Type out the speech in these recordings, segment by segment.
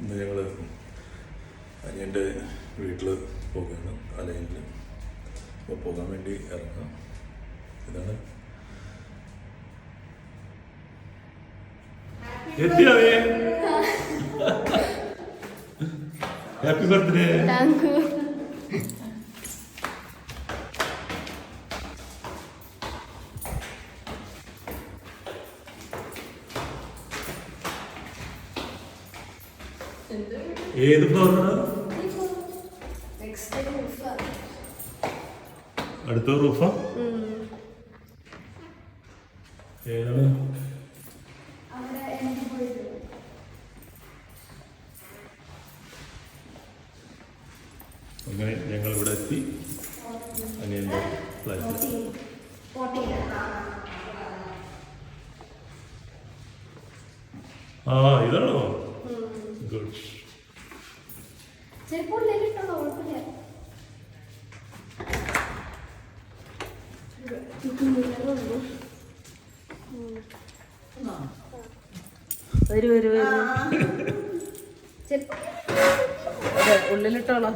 ഇന്ന് ഞങ്ങൾ അനിയൻ്റെ വീട്ടിൽ പോകുകയാണ് അലൈനിൽ. അപ്പോൾ പോകാൻ വേണ്ടി ഇറങ്ങാം. ഇതാണ് ഹാപ്പി ബർത്ത്ഡേ. Thank you. ഏത് ഫ്ലോറാണ്? അടുത്ത റൂഫാ? ഏതാണ്? അങ്ങനെ ഞങ്ങൾ ഇവിടെ എത്തി അനിയൻ്റെ ഫ്ലാറ്റിൽ. ആ ഇതാണോ? ഗുഡ്. ഉള്ളിലിട്ടോളാം.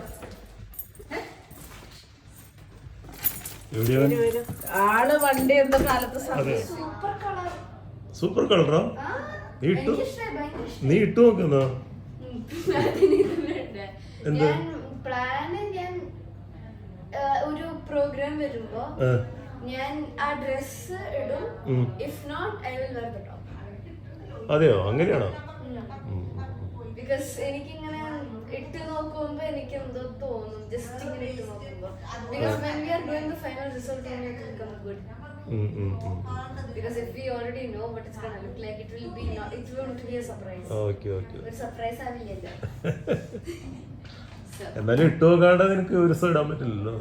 എവിടെയാണ് ആള് വണ്ടി എന്താ കാലത്ത് സൂപ്പർ കളറാ? നീ ഇട്ടു നോക്കുന്നോ? എന്താ പ്ലാന്? ഞാൻ ഒരു പ്രോഗ്രാം വരുമ്പോ ഞാൻ ആ ഡ്രസ് ഇടും. If not I will wear the top. അതെയോ? അങ്ങനെയാണോ? ബിക്കോസ് എനിക്കിങ്ങനെ ഇട്ട് നോക്കുമ്പോ എനിക്ക് എന്തോ തോന്നും, ജസ്റ്റ് ഇങ്ങനെ ഇട്ട് നോക്കുമ്പോ. Because when we are doing the final result it will come good. Because if we already know what it's gonna look like, it will be not, it won't be a surprise. Okay. ഒരു surprise ആവില്ലല്ലോ. എന്നാലും ഇട്ട് നോക്കാണ്ട് നിനക്ക് ഒരു ദിവസം ഇടാൻ പറ്റില്ലല്ലോ.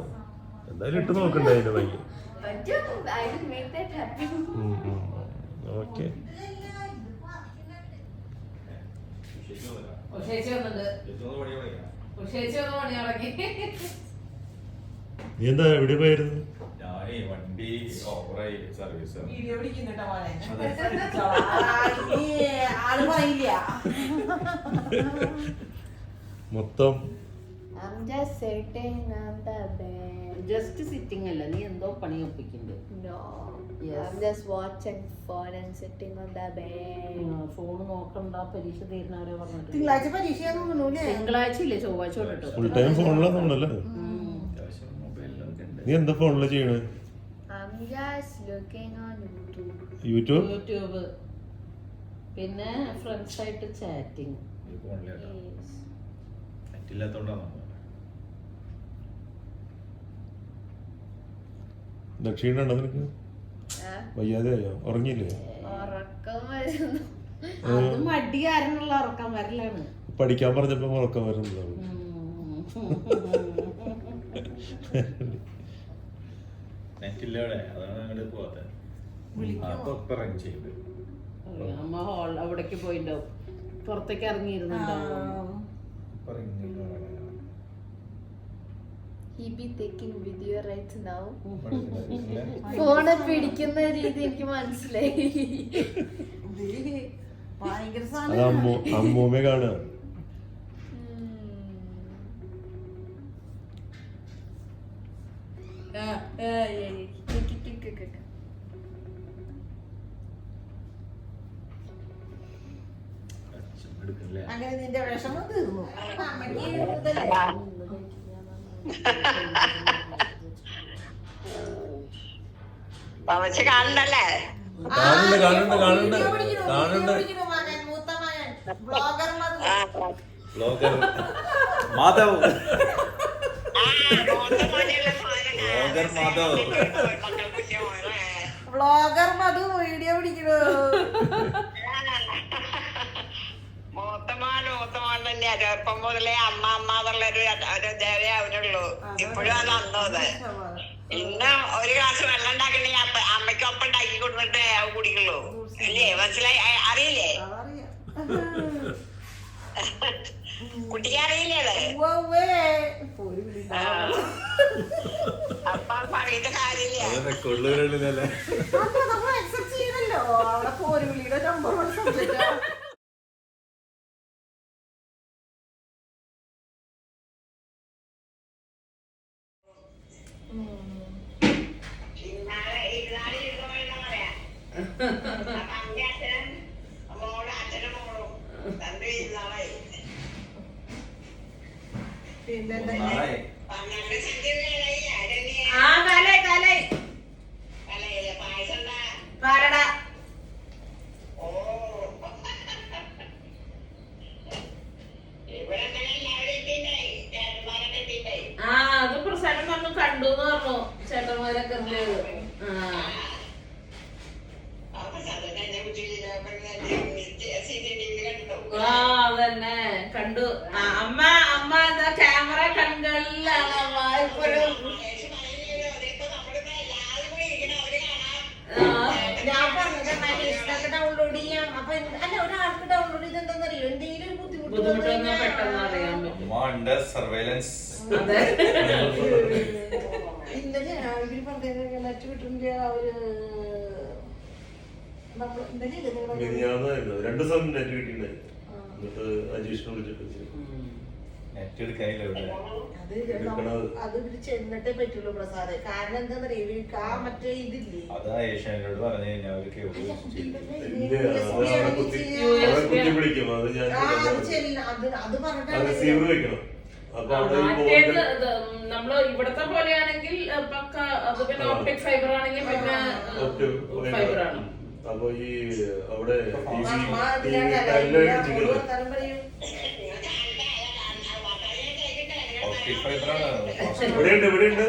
എന്തായാലും ഇട്ട് നോക്കണ്ടേ അതിന്റെ ഭംഗി. I will make that happen. Okay. നീ എന്താ എവിടെ പോയിരുന്നു? വണ്ടി സർവീസ് മൊത്തം I'm just sitting on the bed. Just sitting അല്ല, നീ എന്തോ പണി ഒപ്പിക്കുന്നുണ്ട്. No. Yes. I'm just watching phone and sitting on the bed. Phone നോക്കണ്ട, പരീക്ഷ തീരുന്നവരെ പറഞ്ഞിട്ട്. തിങ്കളാഴ്ച ഇല്ലേ, ചൊവ്വാഴ്ച തൊട്ടിട്ട്. ഫുൾ ടൈം ഫോണിലാണല്ലേ? നീ എന്താ ഫോണില് ചെയ്യണേ? I'm just looking on YouTube. പിന്നെ ഫ്രണ്ട്സ് ആയിട്ട് ചാറ്റിംഗ്. ദക്ഷിണ നിനക്ക് വയ്യാതെയോ? ഉറങ്ങിയില്ലേ? ഉറക്കം വരുന്നു. അത് മടി കാരണമുള്ള ഉറക്കം വരലാണ്. പഠിക്കാൻ പറഞ്ഞപ്പോ ഉറക്കം വരുന്നതാണ്. അമ്മ അവിടേക്ക് പോയിണ്ടാവും, പുറത്തേക്ക് ഇറങ്ങിയിരുന്നുണ്ടാവും. He be taking video right now. Phone പിടിക്കുന്ന രീതി എനിക്ക് മനസ്സിലായി. അത് അമ്മൂമ്മ കാണുക. അങ്ങനെ നിന്റെ വിഷമം തീർന്നു. കാണുന്നുണ്ട്. മാധവ് വ്ളോഗർ മധു വീഡിയോ പിടിക്കണോ? മൂത്തമാൻ തന്നെയാ. ചെറുപ്പം മുതലേ അമ്മ എന്നുള്ളൊരു ദേവേ അവനുള്ളൂ. ഇപ്പോഴും അത് അന്നത്. പിന്നെ ഒരു ഗ്ലാസ് വെള്ളം ഉണ്ടാക്കണേ അമ്മയ്ക്കൊപ്പം ഉണ്ടാക്കി കൊടുത്തിട്ട് കുടിക്കുള്ളൂ. അല്ലേ? മനസ്സിലായി? അറിയില്ലേ? കുട്ടിക്ക് അറിയില്ലേ അത്? അപ്പൊ പറഞ്ഞിട്ട് കാര്യമില്ല. അവിടെ പോരുവിളിയുടെ നമ്പർ അമ്മ അച്ഛനും മോളും അച്ഛനും മോളും രണ്ട് വീട്ടിലാളായി പിന്നെന്താ നാളെ 12 സെന്റിമീറ്ററായി ആരല്ലേ ആ കാലായി കാലായി അല്ലേ പായസം എന്താ പാലട ഓ ഇവിടെ എല്ലാവരും എത്തിണ്ടായി ചേട്ടന്മാരൊക്കെ എത്തിണ്ടായി ആ അത് പ്രസാദം പറഞ്ഞു കണ്ടു എന്ന് പറഞ്ഞു ചേട്ടന്മാരൊക്കെ ഉള്ളത്. ആ അപ്പൊ സാധാരണ എന്നെ കുറിച്ച് കണ്ടോ ആ അതന്നെ കണ്ടു. ആ, അമ്മ അമ്മ എന്താ ക്യാമറ കണ്ണുകളിലാണ് അമ്മ ഇപ്പോഴും. ഞാൻ പറഞ്ഞത് ഡൗൺലോഡ് ചെയ്യാം അപ്പൊ അല്ല ഒരാൾക്ക് ഡൗൺലോഡ് ചെയ്ത് എന്താണെന്നറിയോ എന്തെങ്കിലും ഒരു ബുദ്ധിമുട്ട് വന്നു ബുദ്ധിമുട്ടൊന്നും കഴിഞ്ഞാൽ പെട്ടെന്ന് അറിയാൻ പറ്റും. അമ്മ അണ്ടർ സർവൈലൻസ്. അതെ ഇന്നലെ ഇവര് പറഞ്ഞ നെറ്റ് കിട്ടുന്നില്ല അവര് നമ്മൾ ഇന്നലെ മിനിഞ്ഞാന്നായിരുന്നു 2 ദിവസം നെറ്റ് കിട്ടിയിട്ടുണ്ടായിരുന്നു. എന്നിട്ട് അജീഷിനെ വിളിച്ചിട്ട് നെറ്റ് എടുക്കാനില്ല ഇവിടെ. അത് ഇവര് ചെന്നിട്ടേ പറ്റുള്ളൂ പ്രസാദ്. കാരണം എന്താന്നറിയോ ഇവർക്ക് ആ മറ്റേ ഇതില്ലേ അതാ ഏഷ്യാനോട് പറഞ്ഞു കഴിഞ്ഞാൽ അവർക്ക് കുത്തി പിടിക്കും. അത് ഞാൻ അത് പറഞ്ഞിട്ടാണ് റിസീവർ വെക്കണം. അപ്പൊ അവിടെ മറ്റേത് നമ്മള് ഇവിടത്തെ പോലെയാണെങ്കിൽ പക്ക അത് പിന്നെ ഓപ്റ്റിക് ഫൈബർ ആണെങ്കിൽ പിന്നെ ഫൈബർ ആണ്. അപ്പൊ ഈ അവിടെ ഇവിടെയുണ്ട് ഇവിടെയുണ്ട്.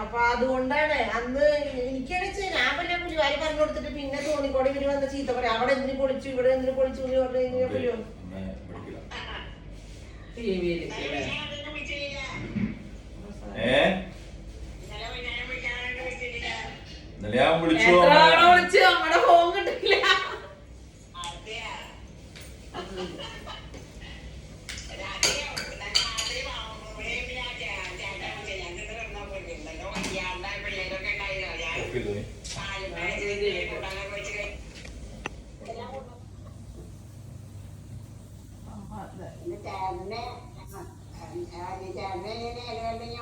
അപ്പൊ അതുകൊണ്ടാണ് അന്ന് എനിക്കാണെന്ന് ഞാൻ പിന്നെ പുലിവാരി പറഞ്ഞു കൊടുത്തിട്ട് പിന്നെ തോന്നിക്കോടെ ഇവര് വന്ന ചീത്ത പറയാം അവിടെ എന്തിനു പൊളിച്ചു ഇവിടെ എന്തിനു പൊളിച്ചു എന്ന് പറഞ്ഞു കഴിഞ്ഞാൽ ടിവിയിൽ ഇന്നലെ ഞാൻ വിളിച്ചു. എത്ര തവണ വിളിച്ചു നമ്മുടെ ഫോൺ കിട്ടില്ല.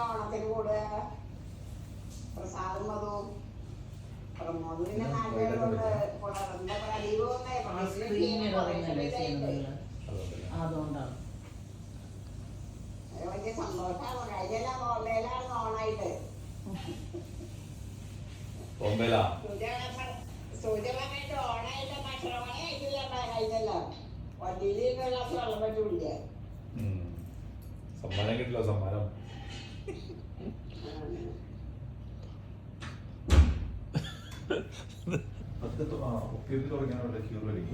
ഓണത്തിന് കൂടുക പ്രസാദം മതവും പ്രമോദിനെ അതുകൊണ്ടാണ് വലിയ സന്തോഷമാണ്. കഴിഞ്ഞെല്ലാം ബോംബെയിലാണ് ഓണായിട്ട്. ബോംബെയിലാ സൂചകമായിട്ട് ഓണായിട്ട് ഭക്ഷണമണി ആയിട്ടില്ല കഴിഞ്ഞെല്ലാം വണ്ടിയിൽ ഗ്ലാസ് വെള്ളം പറ്റി കുടിക്കാൻ. സമ്മാനം കിട്ടില്ല. സമ്മാനം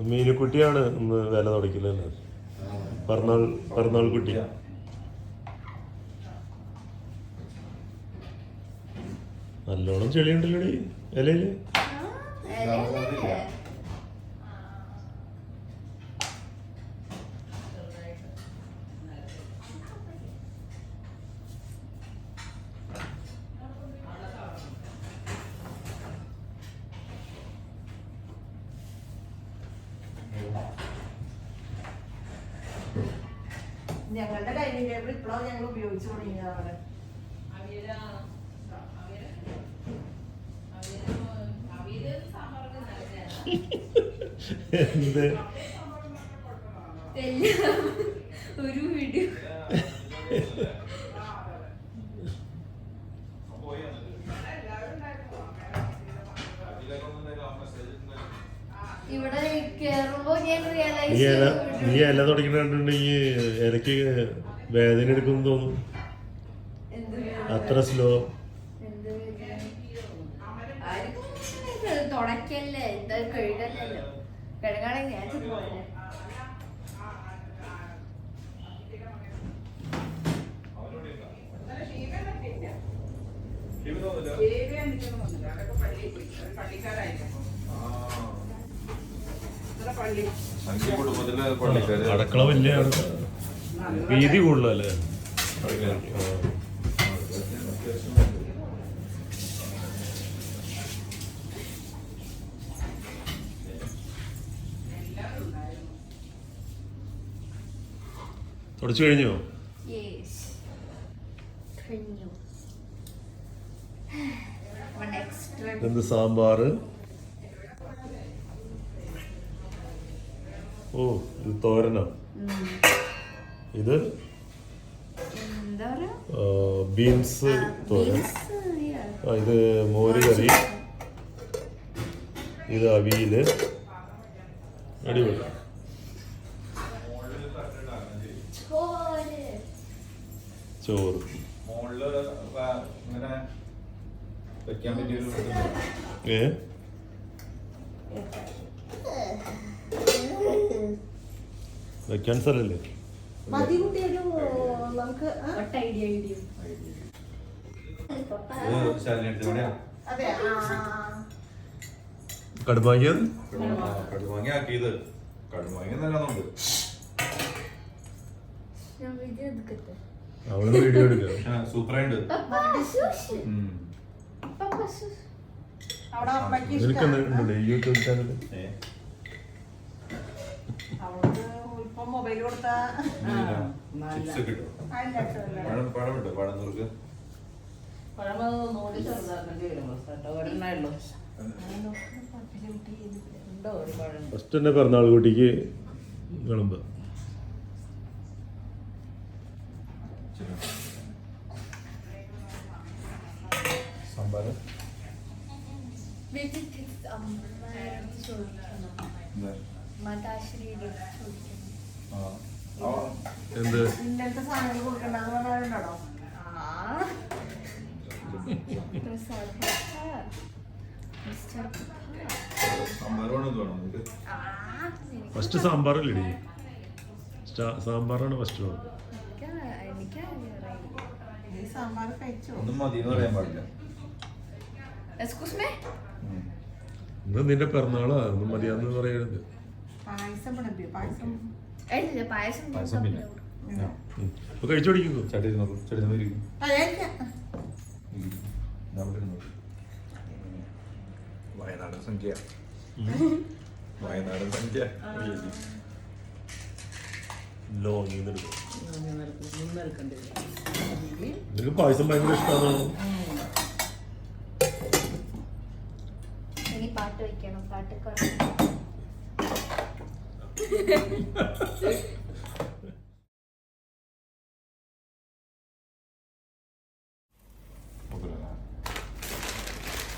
മീനുക്കുട്ടിയാണ് ഇന്ന് വില തുടക്കില്ലല്ലേ. പിറന്നാൾ കുട്ടി. നല്ലോണം ചെളിയുണ്ടല്ലോടി ഇലയില്. ഞങ്ങളുടെ ഡൈനിങ് ടേബിൾ ഇപ്പോഴാണ് ഞങ്ങൾ ഉപയോഗിച്ചു തുടങ്ങിയത് അവിടെ. എന്ത് ഒരു വീഡിയോ ഇവിടെ കേറുമ്പോ ഞാൻ നീ ഇല തുടങ്ങിട്ടുണ്ടെങ്കിൽ ഇലക്ക് വേദന എടുക്കുമെന്ന് തോന്നുന്നു. അത്ര സ്ലോ. തുടക്കല്ലേ എന്താ കഴുകല്ലല്ലോ. കഴുകാണെങ്കിൽ ഞാൻ പോലെ അടുക്കള വലിയ വീതി കൂടുതലല്ലേ. തുടച്ചു കഴിഞ്ഞോ? കഴിഞ്ഞു. എന്ത് സാമ്പാർ. ഓ ഇത് തോരനോ? ഇത് എന്താ പറയാ, ബീൻസ് തോരൻ. ഇത് മോര് കറി. ഇത് അവിയല്. അടിപൊളി. ചോറ്. മോളില് ഇങ്ങനെ വെക്കാൻ പറ്റിയൊരു ഏ വെക്കാൻ സ്ഥലല്ലേ? മതി കുട്ടിയൊരു നമുക്ക് അതെ കടുമാങ്ങിയത് കടുമാങ്ങ ആക്കിയത്. കടുമാങ്ങ നല്ലതുണ്ട്. ഞാൻ വീഡിയോ എടുക്കട്ടെ. അവിടെ വീഡിയോ എടുക്കുക. സൂപ്പറായിട്ട്. അവിടെ അമ്മയ്ക്ക് നിനക്ക് ഇഷ്ടം. എന്തുണ്ട് യൂട്യൂബ് ചാനൽ? അവൾക്ക് ഇപ്പൊ മൊബൈൽ കൊടുത്താ ചിപ്സ് കിട്ടും. അതിന്റെ അക്ഷരമില്ല. പഴം ഇട്ടോ? പഴം നുറുക്ക്. പഴമൊന്നും ചെറുതാക്കേണ്ടി വരും കേട്ടോ. ഒരെണ്ണേ ഉള്ളൂ. ഉണ്ടോ ഒരു പഴം? ഫസ്റ്റ് തന്നെ പിറന്നാൾ കുട്ടിക്ക് വിളമ്പ്. സാമ്പാർ. എന്ത് ഇന്നലത്തെ സാധനങ്ങൾ കൊടുക്കണ്ടെന്ന് പറഞ്ഞാലുണ്ടോ? സാമ്പാർ വേണം നിനക്ക്? ഫസ്റ്റ് സാമ്പാറല്ലേ? സാമ്പാറാണ് ഫസ്റ്റ് വേണം. ഈ സാമ്പാർ കഴിച്ചോ? ഒന്നും മതി എന്ന് പറയാൻ പാടില്ല. ഇന്ന് നിന്റെ പിറന്നാളാ, ഒന്നും മതിയാന്ന് പറയരുത്. പായസം വിളമ്പിയോ? പായസം പായസം പായസം പിന്നെ അപ്പൊ കഴിച്ചു പഠിക്കുന്നു. ചട്ടി നോക്കും. ചട്ടി നോക്കും. വയനാടൻ സംഖ്യ. വയനാടൻ സംഖ്യ. ലോങ് എടുക്കും. മുന്നെടുക്കേണ്ടി വരും. നിനക്ക് പായസം ഭയങ്കര ഇഷ്ടമാണോ? ഇനി പാട്ട് വയ്ക്കണം. പാട്ട്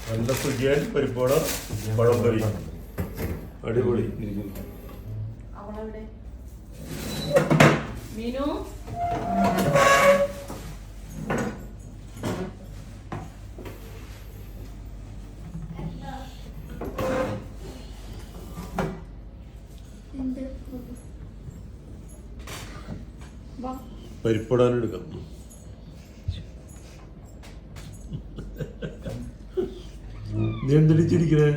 നല്ല സുഖിയാൻ പരിപ്പോട പഴംപൊരി. അടിപൊളി. അവളെവിടെ? മീനു പരിപ്പിടാനെടുക്കാം. നീ എന്തിടിച്ചിരിക്കണേ?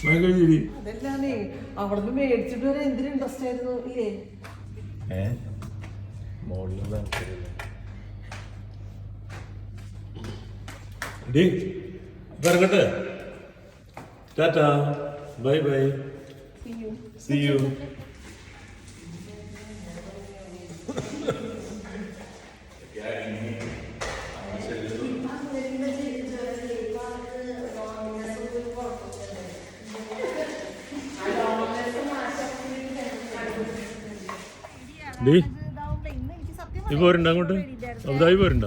കഴിഞ്ഞിരി. അതെല്ലാന്നേ അവിടുന്ന് മേടിച്ചിട്ട് വരെ എന്തിനു ഇൻട്രസ്റ്റ് ആയിരുന്നു ഇല്ലേ? ഇറങ്ങട്ടെ. ടാറ്റാ, ബൈ ബൈ, സി യു. നീ പോരണ്ട അങ്ങോട്ട്? അബുദാബി പോരണ്ട?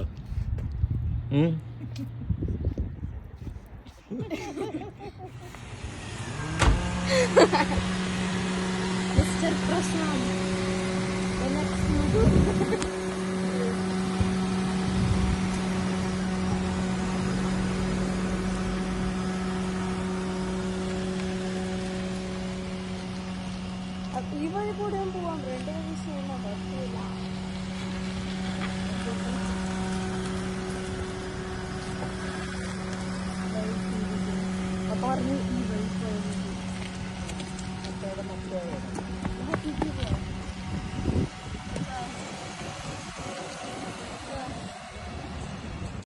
മിസ്റ്റർ പ്രശാന്ത് ഈ വഴി കൂടെ പോവാൻ വേണ്ട വിഷയം പറ്റില്ല. പറഞ്ഞു ഈ വഴി പോയത്